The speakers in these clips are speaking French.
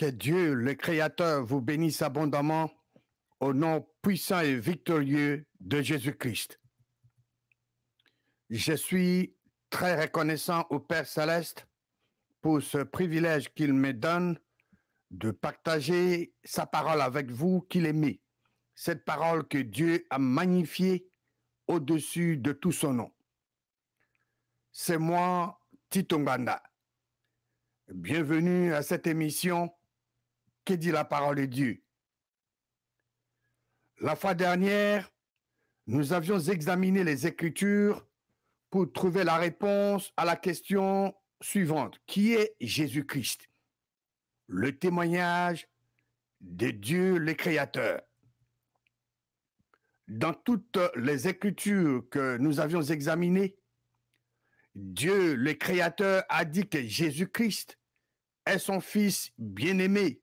Que Dieu, le Créateur, vous bénisse abondamment au nom puissant et victorieux de Jésus-Christ. Je suis très reconnaissant au Père Céleste pour ce privilège qu'il me donne de partager sa parole avec vous qu'il aimait. Cette parole que Dieu a magnifiée au-dessus de tout son nom. C'est moi, Tito Nganda. Bienvenue à cette émission Que dit la parole de Dieu. La fois dernière, nous avions examiné les Écritures pour trouver la réponse à la question suivante. Qui est Jésus-Christ? Le témoignage de Dieu le Créateur. Dans toutes les Écritures que nous avions examinées, Dieu le Créateur a dit que Jésus-Christ est son Fils bien-aimé,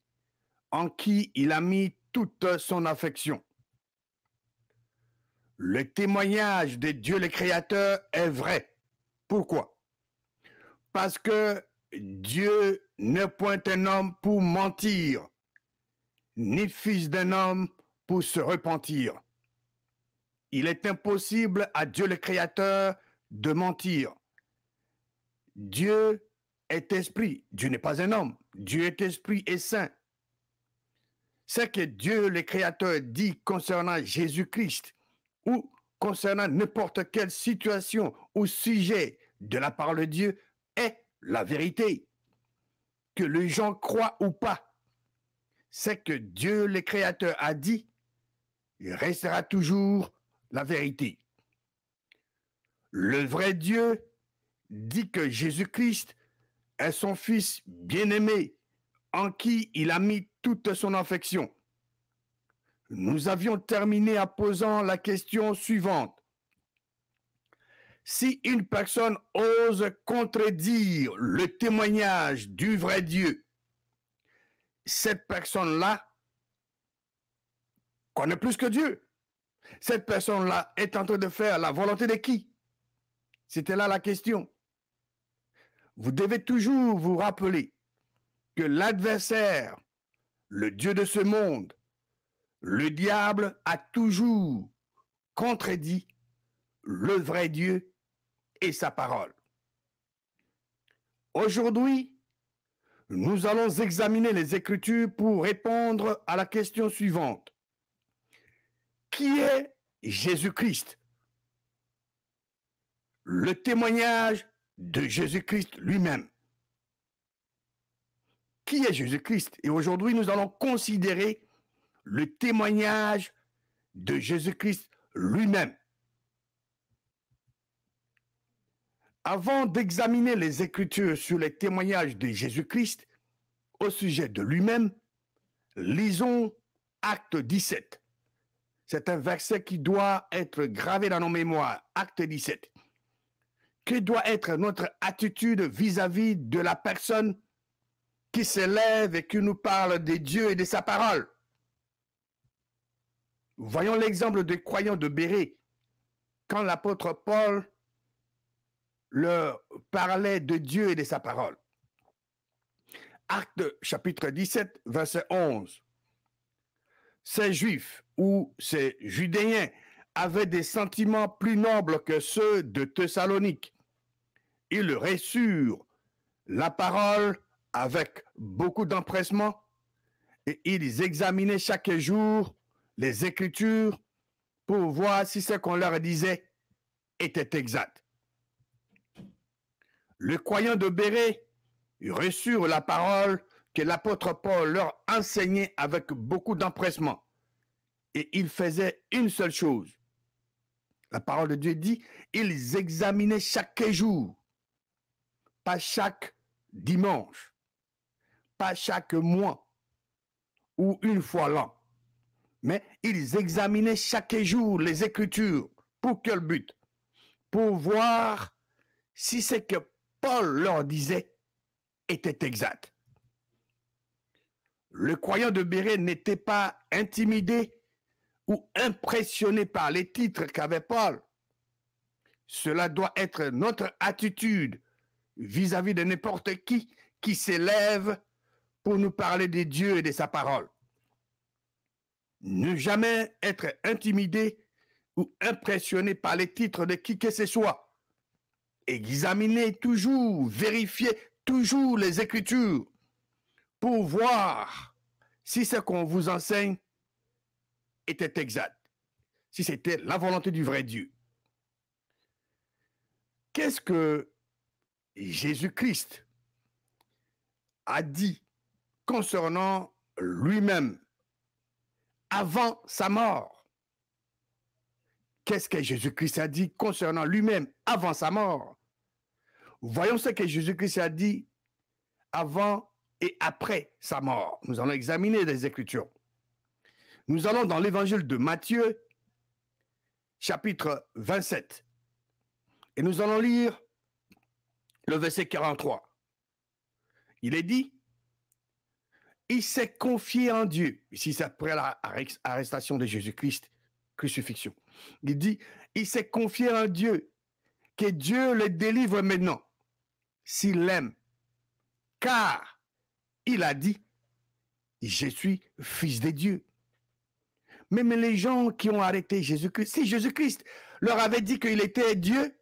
en qui il a mis toute son affection. Le témoignage de Dieu le Créateur est vrai. Pourquoi? Parce que Dieu n'est point un homme pour mentir, ni fils d'un homme pour se repentir. Il est impossible à Dieu le Créateur de mentir. Dieu est esprit. Dieu n'est pas un homme. Dieu est esprit et saint. Ce que Dieu le Créateur dit concernant Jésus-Christ ou concernant n'importe quelle situation ou sujet de la parole de Dieu est la vérité. Que les gens croient ou pas, ce que Dieu le Créateur a dit, il restera toujours la vérité. Le vrai Dieu dit que Jésus-Christ est son Fils bien-aimé, en qui il a mis toute son affection. Nous avions terminé en posant la question suivante. Si une personne ose contredire le témoignage du vrai Dieu, cette personne-là connaît plus que Dieu. Cette personne-là est en train de faire la volonté de qui? C'était là la question. Vous devez toujours vous rappeler que l'adversaire, le Dieu de ce monde, le diable a toujours contredit le vrai Dieu et sa parole. Aujourd'hui, nous allons examiner les Écritures pour répondre à la question suivante. Qui est Jésus-Christ? Le témoignage de Jésus-Christ lui-même. Qui est Jésus-Christ? Et aujourd'hui, nous allons considérer le témoignage de Jésus-Christ lui-même. Avant d'examiner les Écritures sur les témoignages de Jésus-Christ au sujet de lui-même, lisons Acte 17. C'est un verset qui doit être gravé dans nos mémoires. Acte 17. Que doit être notre attitude vis-à-vis de la personne qui s'élève et qui nous parle de Dieu et de sa parole? Voyons l'exemple des croyants de Bérée. Quand l'apôtre Paul leur parlait de Dieu et de sa parole. Acte chapitre 17, verset 11. Ces Juifs ou ces Judéens avaient des sentiments plus nobles que ceux de Thessalonique. Ils reçurent la parole avec beaucoup d'empressement et ils examinaient chaque jour les Écritures pour voir si ce qu'on leur disait était exact. Les croyants de Bérée reçurent la parole que l'apôtre Paul leur enseignait avec beaucoup d'empressement. Et ils faisaient une seule chose. La parole de Dieu dit, ils examinaient chaque jour, pas chaque dimanche, pas chaque mois ou une fois l'an, mais ils examinaient chaque jour les Écritures. Pour quel but? Pour voir si ce que Paul leur disait était exact. Le croyant de Bérée n'était pas intimidé ou impressionné par les titres qu'avait Paul. Cela doit être notre attitude vis-à-vis de n'importe qui s'élève pour nous parler de Dieu et de sa parole. Ne jamais être intimidé ou impressionné par les titres de qui que ce soit. Examinez toujours, vérifiez toujours les Écritures pour voir si ce qu'on vous enseigne était exact, si c'était la volonté du vrai Dieu. Qu'est-ce que Jésus-Christ a dit concernant lui-même avant sa mort? Qu'est-ce que Jésus-Christ a dit concernant lui-même avant sa mort? Voyons ce que Jésus-Christ a dit avant et après sa mort. Nous allons examiner les Écritures. Nous allons dans l'évangile de Matthieu, chapitre 27. Et nous allons lire le verset 43. Il est dit, il s'est confié en Dieu. Ici, c'est après l'arrestation de Jésus-Christ, crucifixion. Il dit, il s'est confié en Dieu, que Dieu le délivre maintenant, s'il l'aime. Car il a dit, je suis fils de Dieu. Même les gens qui ont arrêté Jésus-Christ, si Jésus-Christ leur avait dit qu'il était Dieu,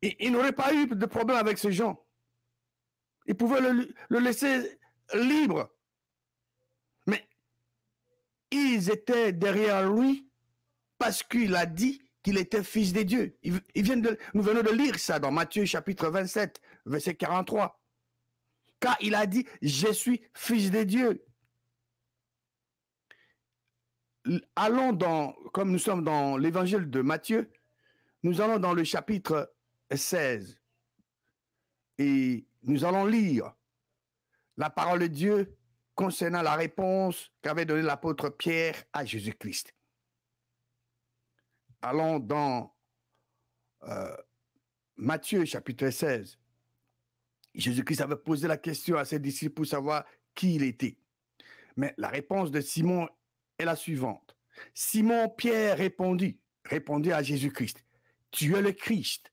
il n'aurait pas eu de problème avec ces gens. Ils pouvaient le laisser libre. Mais ils étaient derrière lui parce qu'il a dit qu'il était fils de Dieu. Nous venons de lire ça dans Matthieu chapitre 27, verset 43. Car il a dit, je suis fils de Dieu. Allons comme nous sommes dans l'évangile de Matthieu, nous allons dans le chapitre 16 et nous allons lire la parole de Dieu concernant la réponse qu'avait donnée l'apôtre Pierre à Jésus-Christ. Allons dans Matthieu chapitre 16. Jésus-Christ avait posé la question à ses disciples pour savoir qui il était. Mais la réponse de Simon est la suivante. Simon Pierre répondit à Jésus-Christ, tu es le Christ,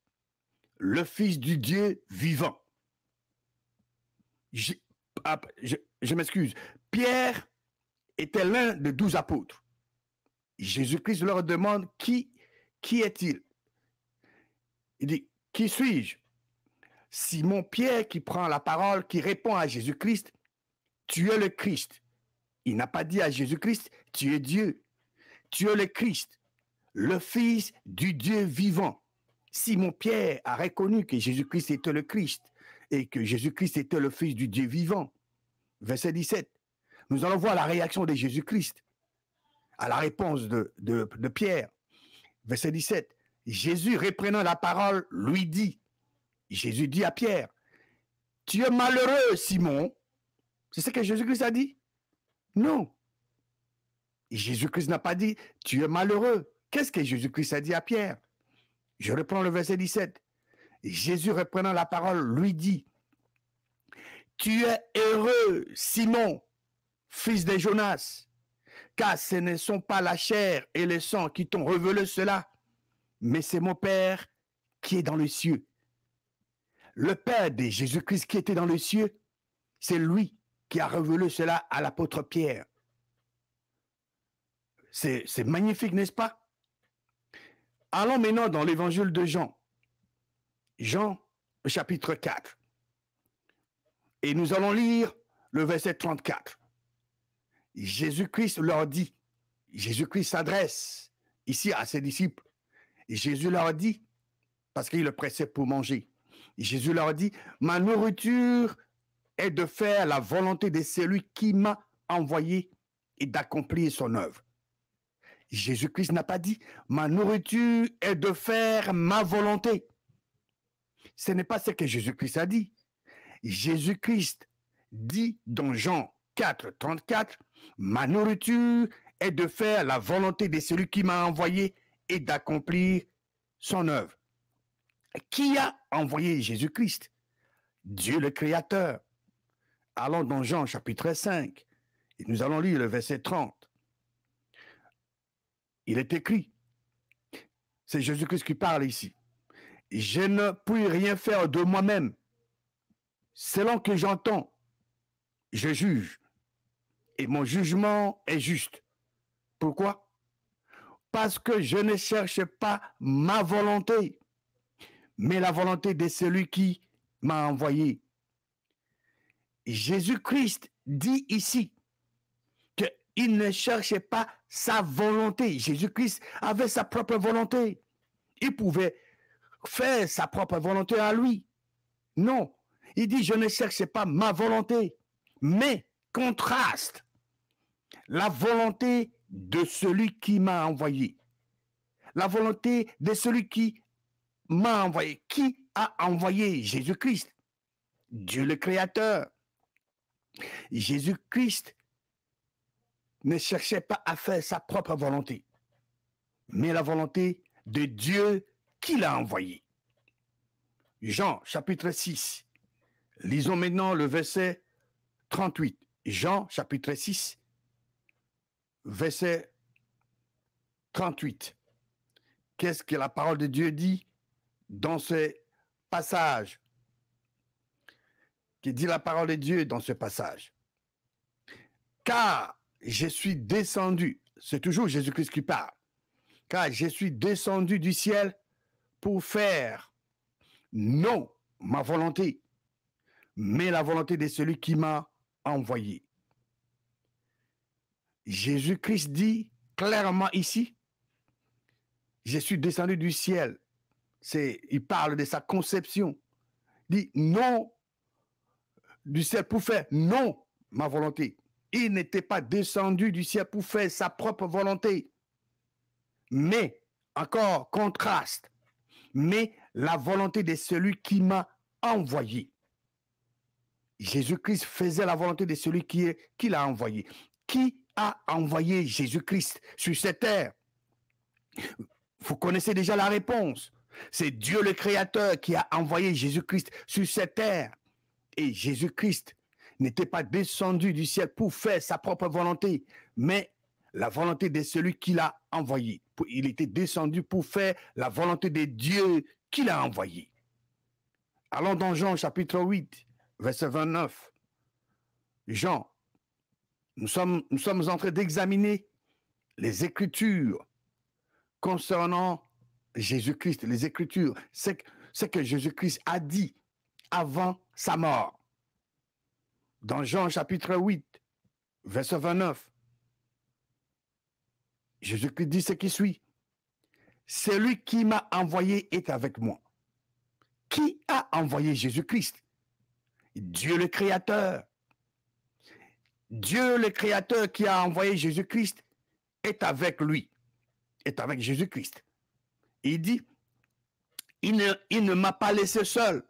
le Fils du Dieu vivant. Je m'excuse. Pierre était l'un des 12 apôtres. Jésus-Christ leur demande qui est-il? Il dit, qui suis-je? Simon Pierre qui prend la parole, qui répond à Jésus-Christ, tu es le Christ. Il n'a pas dit à Jésus-Christ, tu es Dieu. Tu es le Christ, le Fils du Dieu vivant. Simon Pierre a reconnu que Jésus-Christ était le Christ et que Jésus-Christ était le Fils du Dieu vivant. Verset 17. Nous allons voir la réaction de Jésus-Christ à la réponse de Pierre. Verset 17. Jésus, reprenant la parole, lui dit, Jésus dit à Pierre, tu es malheureux, Simon. C'est ce que Jésus-Christ a dit? Non. Jésus-Christ n'a pas dit, tu es malheureux. Qu'est-ce que Jésus-Christ a dit à Pierre? Je reprends le verset 17. Jésus, reprenant la parole, lui dit, tu es heureux, Simon, fils de Jonas, car ce ne sont pas la chair et le sang qui t'ont révélé cela, mais c'est mon Père qui est dans les cieux. Le Père de Jésus-Christ qui était dans les cieux, c'est lui qui a révélé cela à l'apôtre Pierre. C'est magnifique, n'est-ce pas? Allons maintenant dans l'évangile de Jean. Jean, chapitre 4. Et nous allons lire le verset 34. Jésus-Christ leur dit, Jésus-Christ s'adresse ici à ses disciples. Et Jésus leur dit, parce qu'il le pressait pour manger, Jésus leur dit, ma nourriture est de faire la volonté de celui qui m'a envoyé et d'accomplir son œuvre. Jésus-Christ n'a pas dit, ma nourriture est de faire ma volonté. Ce n'est pas ce que Jésus-Christ a dit. Jésus-Christ dit dans Jean 4, 34, ma nourriture est de faire la volonté de celui qui m'a envoyé et d'accomplir son œuvre. Qui a envoyé Jésus-Christ? Dieu le Créateur. Allons dans Jean chapitre 5 et nous allons lire le verset 30. Il est écrit, c'est Jésus-Christ qui parle ici, je ne puis rien faire de moi-même, selon que j'entends, je juge. Et mon jugement est juste. Pourquoi? Parce que je ne cherche pas ma volonté, mais la volonté de celui qui m'a envoyé. Jésus-Christ dit ici qu'il ne cherchait pas sa volonté. Jésus-Christ avait sa propre volonté. Il pouvait faire sa propre volonté à lui. Non, il dit, je ne cherchais pas ma volonté, mais contraste la volonté de celui qui m'a envoyé. La volonté de celui qui m'a envoyé. Qui a envoyé Jésus-Christ? Dieu le Créateur. Jésus-Christ ne cherchait pas à faire sa propre volonté, mais la volonté de Dieu qui l'a envoyé. Jean, chapitre 6. Lisons maintenant le verset 38. Jean, chapitre 6, verset 38. Qu'est-ce que la parole de Dieu dit dans ce passage? Qui dit la parole de Dieu dans ce passage? Car je suis descendu, c'est toujours Jésus-Christ qui parle, car je suis descendu du ciel pour faire non ma volonté, mais la volonté de celui qui m'a envoyé. Jésus-Christ dit clairement ici, je suis descendu du ciel. Il parle de sa conception. Il dit non du ciel pour faire non ma volonté. Il n'était pas descendu du ciel pour faire sa propre volonté. Mais, encore contraste, mais la volonté de celui qui m'a envoyé. Jésus-Christ faisait la volonté de celui qui l'a envoyé. Qui a envoyé Jésus-Christ sur cette terre? Vous connaissez déjà la réponse. C'est Dieu le Créateur qui a envoyé Jésus-Christ sur cette terre. Et Jésus-Christ n'était pas descendu du ciel pour faire sa propre volonté, mais la volonté de celui qui l'a envoyé. Il était descendu pour faire la volonté de Dieu qui l'a envoyé. Allons dans Jean chapitre 8, verset 29. Jean, nous sommes en train d'examiner les Écritures concernant Jésus-Christ. Les Écritures, c'est que Jésus-Christ a dit avant sa mort. Dans Jean chapitre 8, verset 29, Jésus-Christ dit ce qui suit. Celui qui m'a envoyé est avec moi. Qui a envoyé Jésus-Christ? Dieu le Créateur. Dieu le Créateur qui a envoyé Jésus-Christ est avec lui, est avec Jésus-Christ. Il dit, il ne m'a pas laissé seul.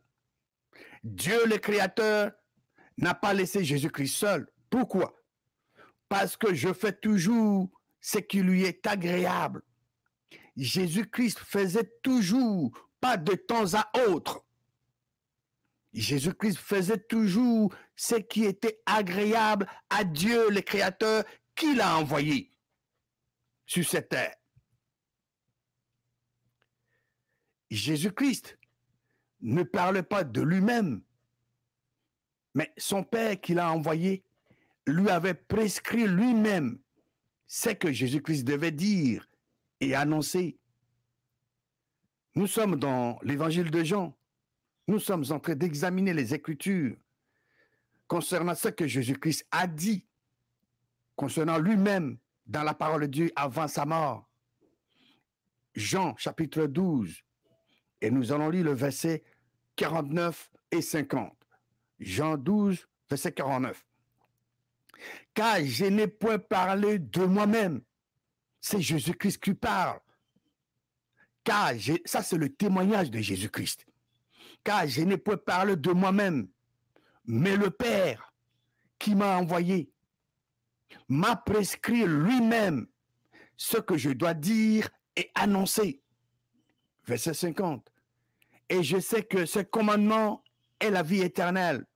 Dieu le Créateur n'a pas laissé Jésus-Christ seul. Pourquoi? Parce que je fais toujours ce qui lui est agréable. Jésus-Christ faisait toujours, pas de temps à autre. Jésus-Christ faisait toujours ce qui était agréable à Dieu, le Créateur, qui l'a envoyé sur cette terre. Jésus-Christ ne parle pas de lui-même, mais son Père qui l'a envoyé lui avait prescrit lui-même ce que Jésus-Christ devait dire et annoncer. Nous sommes dans l'évangile de Jean. Nous sommes en train d'examiner les Écritures concernant ce que Jésus-Christ a dit, concernant lui-même dans la parole de Dieu avant sa mort. Jean chapitre 12, et nous allons lire le verset 49 et 50. Jean 12, verset 49. Car je n'ai point parlé de moi-même. C'est Jésus-Christ qui parle. Car ça, c'est le témoignage de Jésus-Christ. Car je n'ai point parlé de moi-même, mais le Père qui m'a envoyé m'a prescrit lui-même ce que je dois dire et annoncer. Verset 50. Et je sais que ce commandement est la vie éternelle.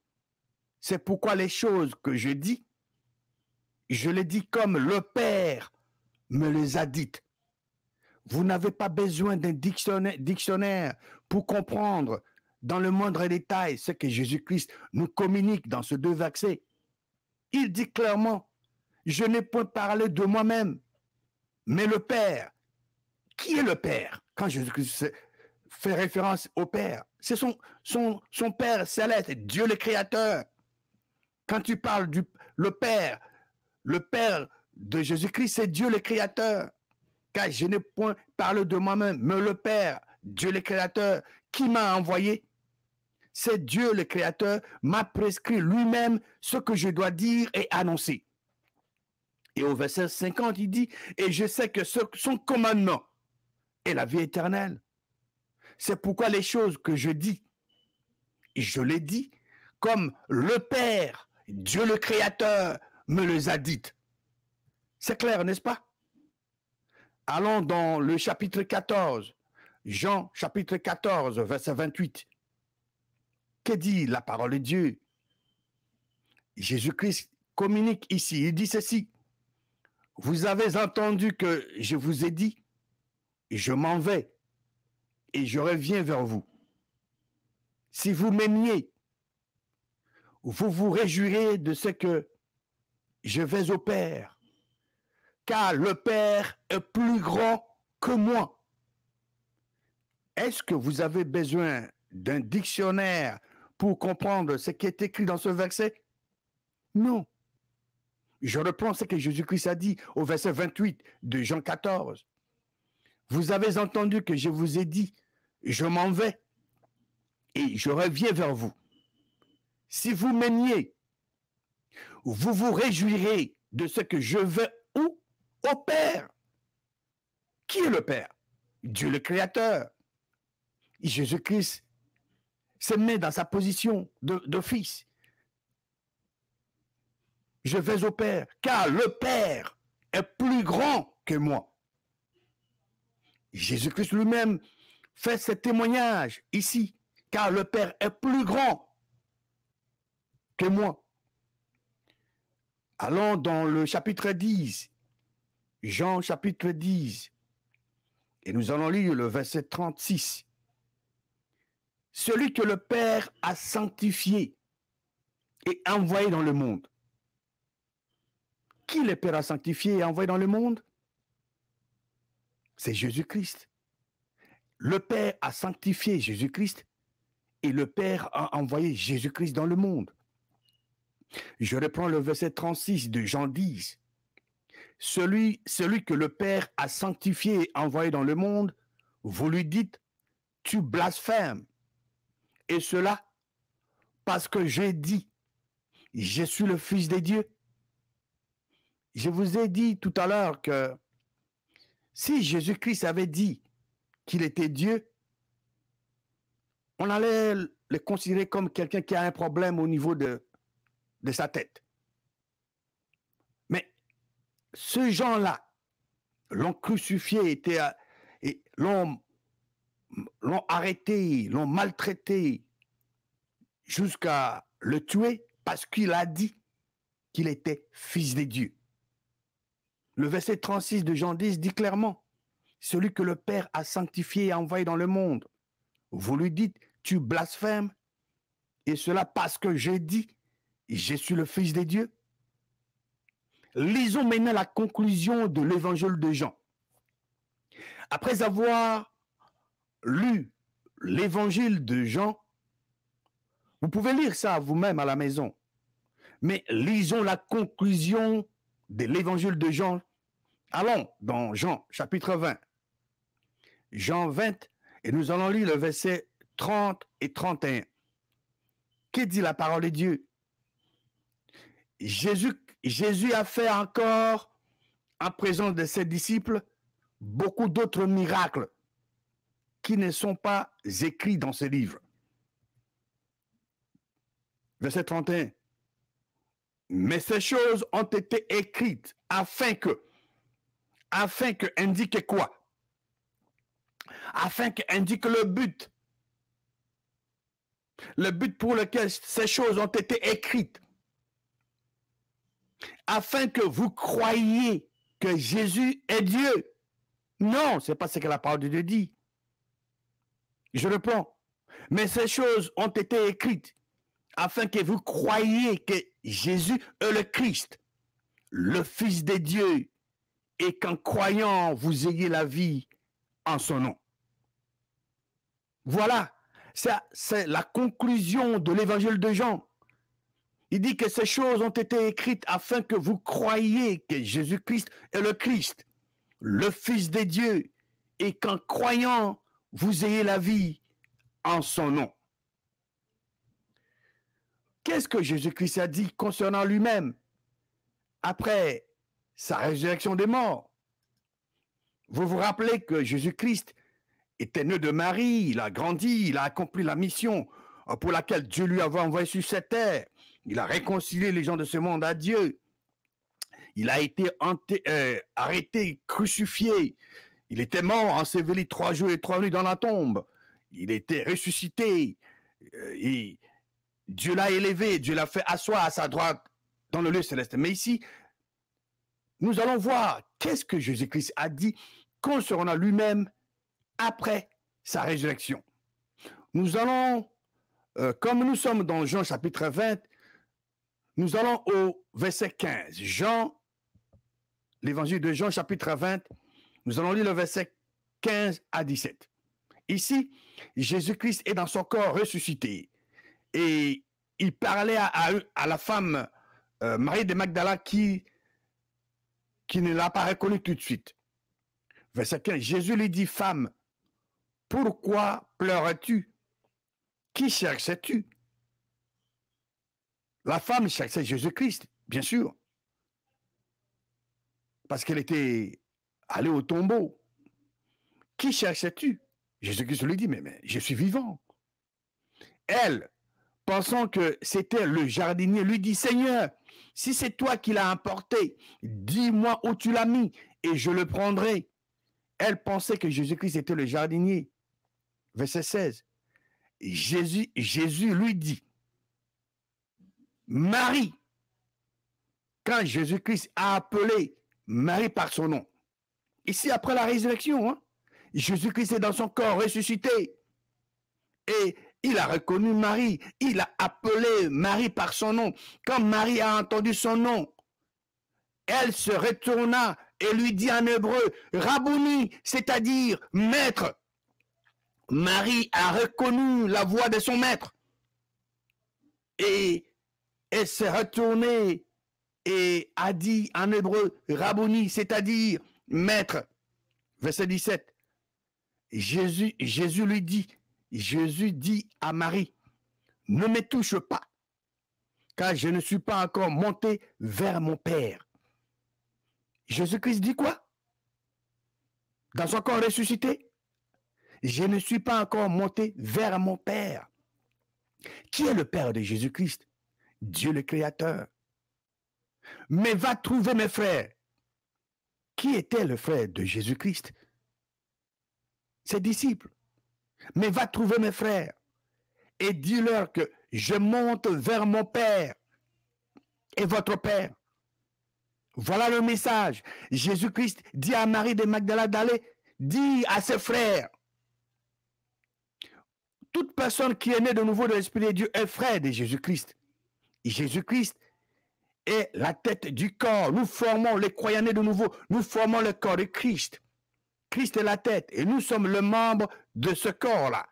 C'est pourquoi les choses que je dis, je les dis comme le Père me les a dites. Vous n'avez pas besoin d'un dictionnaire pour comprendre dans le moindre détail ce que Jésus-Christ nous communique dans ces deux versets. il dit clairement, je n'ai point parlé de moi-même, mais le Père. Qui est le Père? Quand Jésus-Christ fait référence au Père, c'est son Père céleste, Dieu le Créateur. Quand tu parles le Père de Jésus-Christ, c'est Dieu le Créateur. Car je n'ai point parlé de moi-même, mais le Père, Dieu le Créateur, qui m'a envoyé. C'est Dieu le Créateur m'a prescrit lui-même ce que je dois dire et annoncer. Et au verset 50, il dit, et je sais que son commandement est la vie éternelle. C'est pourquoi les choses que je dis, je les dis comme le Père, Dieu le Créateur, me les a dites. C'est clair, n'est-ce pas? Allons dans le chapitre 14, Jean chapitre 14, verset 28. Que dit la parole de Dieu? Jésus-Christ communique ici, il dit ceci. Vous avez entendu que je vous ai dit, je m'en vais et je reviens vers vous. Si vous m'aimiez, vous vous réjouirez de ce que je vais au Père, car le Père est plus grand que moi. Est-ce que vous avez besoin d'un dictionnaire pour comprendre ce qui est écrit dans ce verset? Non. Je reprends ce que Jésus-Christ a dit au verset 28 de Jean 14. Vous avez entendu que je vous ai dit, je m'en vais et je reviens vers vous. Si vous m'aimiez, vous vous réjouirez de ce que je vais où? Au Père. Qui est le Père? Dieu le Créateur. Jésus-Christ se met dans sa position de fils. Je vais au Père, car le Père est plus grand que moi. Jésus-Christ lui-même fait ce témoignage ici, car le Père est plus grand que moi. Allons dans le chapitre 10, Jean chapitre 10, et nous allons lire le verset 36. Celui que le Père a sanctifié et envoyé dans le monde. Qui le Père a sanctifié et envoyé dans le monde? C'est Jésus-Christ. Le Père a sanctifié Jésus-Christ et le Père a envoyé Jésus-Christ dans le monde. Je reprends le verset 36 de Jean 10. Celui que le Père a sanctifié et envoyé dans le monde, vous lui dites, tu blasphèmes. Et cela parce que j'ai dit, je suis le Fils de Dieu. Je vous ai dit tout à l'heure que si Jésus-Christ avait dit qu'il était Dieu, on allait le considérer comme quelqu'un qui a un problème au niveau de sa tête. Mais ces gens-là l'ont crucifié, l'ont arrêté, l'ont maltraité jusqu'à le tuer parce qu'il a dit qu'il était fils de Dieu. Le verset 36 de Jean 10 dit clairement, celui que le Père a sanctifié et envoyé dans le monde, vous lui dites, tu blasphèmes, et cela parce que j'ai dit, je suis le Fils de Dieu. Lisons maintenant la conclusion de l'évangile de Jean. Après avoir lu l'évangile de Jean, vous pouvez lire ça vous-même à la maison, mais lisons la conclusion de l'évangile de Jean. Allons dans Jean chapitre 20. Jean 20, et nous allons lire le verset 30 et 31. Que dit la parole de Dieu? Jésus a fait encore, en présence de ses disciples, beaucoup d'autres miracles qui ne sont pas écrits dans ce livre. Verset 31. Mais ces choses ont été écrites afin que indique quoi? Afin que indique le but pour lequel ces choses ont été écrites, afin que vous croyiez que Jésus est Dieu. Non, ce n'est pas ce que la parole de Dieu dit. Je reprends. Mais ces choses ont été écrites afin que vous croyiez que Jésus est le Christ, le Fils de Dieu, et qu'en croyant, vous ayez la vie en son nom. Voilà, c'est la conclusion de l'évangile de Jean. Il dit que ces choses ont été écrites afin que vous croyiez que Jésus-Christ est le Christ, le Fils de Dieu, et qu'en croyant, vous ayez la vie en son nom. Qu'est-ce que Jésus-Christ a dit concernant lui-même après sa résurrection des morts? Vous vous rappelez que Jésus-Christ était né de Marie, il a grandi, il a accompli la mission pour laquelle Dieu lui avait envoyé sur cette terre. Il a réconcilié les gens de ce monde à Dieu. Il a été arrêté, crucifié. Il était mort, enseveli 3 jours et 3 nuits dans la tombe. Il était ressuscité. Et Dieu l'a élevé, Dieu l'a fait asseoir à sa droite dans le lieu céleste. Mais ici, nous allons voir qu'est-ce que Jésus-Christ a dit concernant lui-même après sa résurrection. Nous allons, comme nous sommes dans Jean chapitre 20, nous allons au verset 15. Jean, l'évangile de Jean chapitre 20, nous allons lire le verset 15 à 17. Ici, Jésus-Christ est dans son corps ressuscité et il parlait à la femme Marie de Magdala qui ne l'a pas reconnue tout de suite. Verset 15, Jésus lui dit, femme, pourquoi pleures-tu? Qui cherches-tu? La femme cherchait Jésus-Christ, bien sûr, parce qu'elle était allée au tombeau. Qui cherchais-tu? Jésus-Christ lui dit, mais je suis vivant. Elle, pensant que c'était le jardinier, lui dit, Seigneur, si c'est toi qui l'as emporté, dis-moi où tu l'as mis et je le prendrai. Elle pensait que Jésus-Christ était le jardinier. Verset 16. Jésus lui dit, Marie, quand Jésus-Christ a appelé Marie par son nom. Ici, après la résurrection, hein, Jésus-Christ est dans son corps ressuscité. Et il a reconnu Marie. Il a appelé Marie par son nom. Quand Marie a entendu son nom, elle se retourna et lui dit en hébreu, Rabouni, c'est-à-dire maître. Marie a reconnu la voix de son maître. Et elle s'est retournée et a dit en hébreu, Rabouni, c'est-à-dire maître. Verset 17. Jésus dit à Marie, ne me touche pas, car je ne suis pas encore monté vers mon Père. Jésus-Christ dit quoi? Dans son corps ressuscité, je ne suis pas encore monté vers mon Père. Qui est le Père de Jésus-Christ? Dieu le Créateur. Mais va trouver mes frères. Qui était le frère de Jésus-Christ? Ses disciples. Mais va trouver mes frères et dis-leur que je monte vers mon Père et votre Père. Voilà le message. Jésus-Christ dit à Marie de Magdala d'aller dire à ses frères. Toute personne qui est née de nouveau de l'Esprit de Dieu est frère de Jésus-Christ. Jésus-Christ est la tête du corps. Nous formons les croyants nés de nouveau. Nous formons le corps de Christ. Christ est la tête et nous sommes le membre de ce corps-là.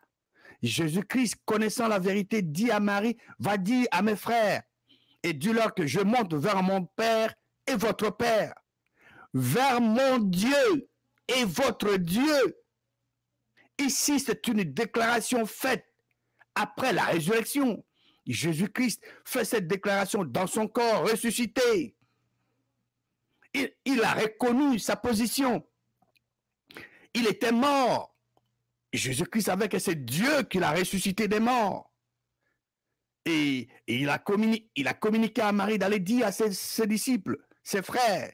Jésus-Christ, connaissant la vérité, dit à Marie, va dire à mes frères et dis-leur que je monte vers mon Père et votre Père, vers mon Dieu et votre Dieu. Ici, c'est une déclaration faite après la résurrection. Jésus-Christ fait cette déclaration dans son corps ressuscité. Il a reconnu sa position. Il était mort. Jésus-Christ savait que c'est Dieu qui l'a ressuscité des morts. Et il a communiqué à Marie d'aller dire à ses disciples, ses frères,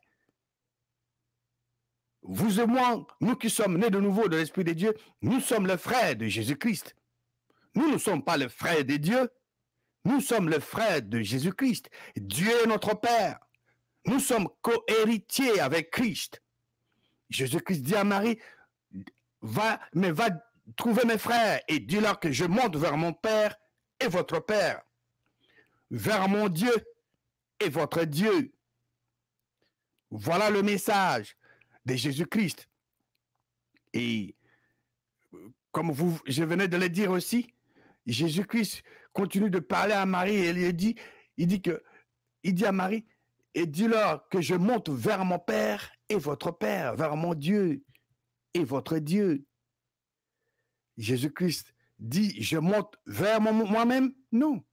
vous et moi, nous qui sommes nés de nouveau de l'Esprit de Dieu, nous sommes les frères de Jésus-Christ. Nous ne sommes pas les frères de Dieu, nous sommes les frères de Jésus-Christ. Dieu est notre Père. Nous sommes co-héritiers avec Christ. Jésus-Christ dit à Marie, va trouver mes frères et dis-leur que je monte vers mon Père et votre Père. vers mon Dieu et votre Dieu. Voilà le message de Jésus-Christ. Et comme je venais de le dire aussi, Jésus-Christ continue de parler à Marie et il dit à Marie, et dis-leur que je monte vers mon Père et votre Père, vers mon Dieu et votre Dieu. Jésus-Christ dit, je monte vers moi-même? Non.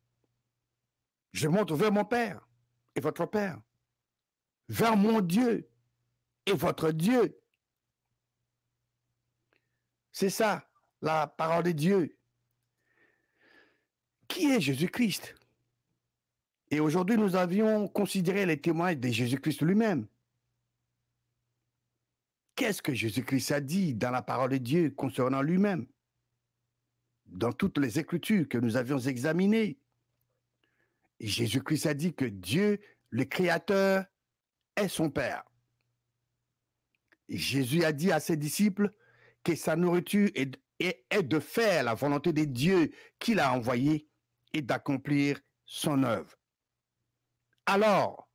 Je monte vers mon Père et votre Père, vers mon Dieu et votre Dieu. C'est ça, la parole de Dieu. Qui est Jésus-Christ? Et aujourd'hui, nous avions considéré les témoignages de Jésus-Christ lui-même. Qu'est-ce que Jésus-Christ a dit dans la parole de Dieu concernant lui-même? Dans toutes les Écritures que nous avions examinées, Jésus-Christ a dit que Dieu, le Créateur, est son Père. Et Jésus a dit à ses disciples que sa nourriture est de faire la volonté de Dieu qu'il a envoyé et d'accomplir son œuvre. Alors,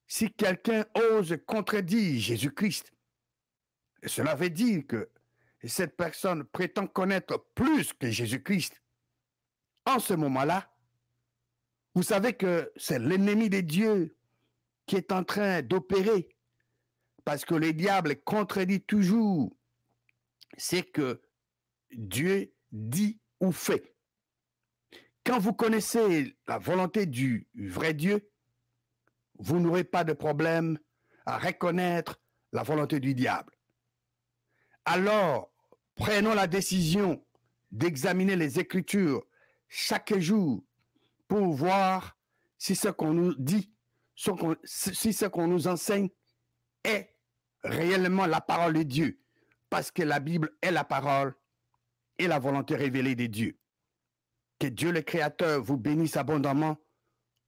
si quelqu'un ose contredire Jésus-Christ, cela veut dire que cette personne prétend connaître plus que Jésus-Christ. En ce moment-là, vous savez que c'est l'ennemi de Dieu qui est en train d'opérer, parce que le diable contredit toujours ce que Dieu dit ou fait. Quand vous connaissez la volonté du vrai Dieu, vous n'aurez pas de problème à reconnaître la volonté du diable. Alors, prenons la décision d'examiner les Écritures chaque jour pour voir si ce qu'on nous dit, si ce qu'on nous enseigne est réellement la parole de Dieu, parce que la Bible est la parole et la volonté révélée de Dieu. Que Dieu le Créateur vous bénisse abondamment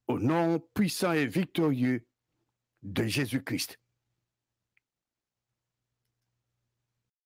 au nom puissant et victorieux de Jésus-Christ.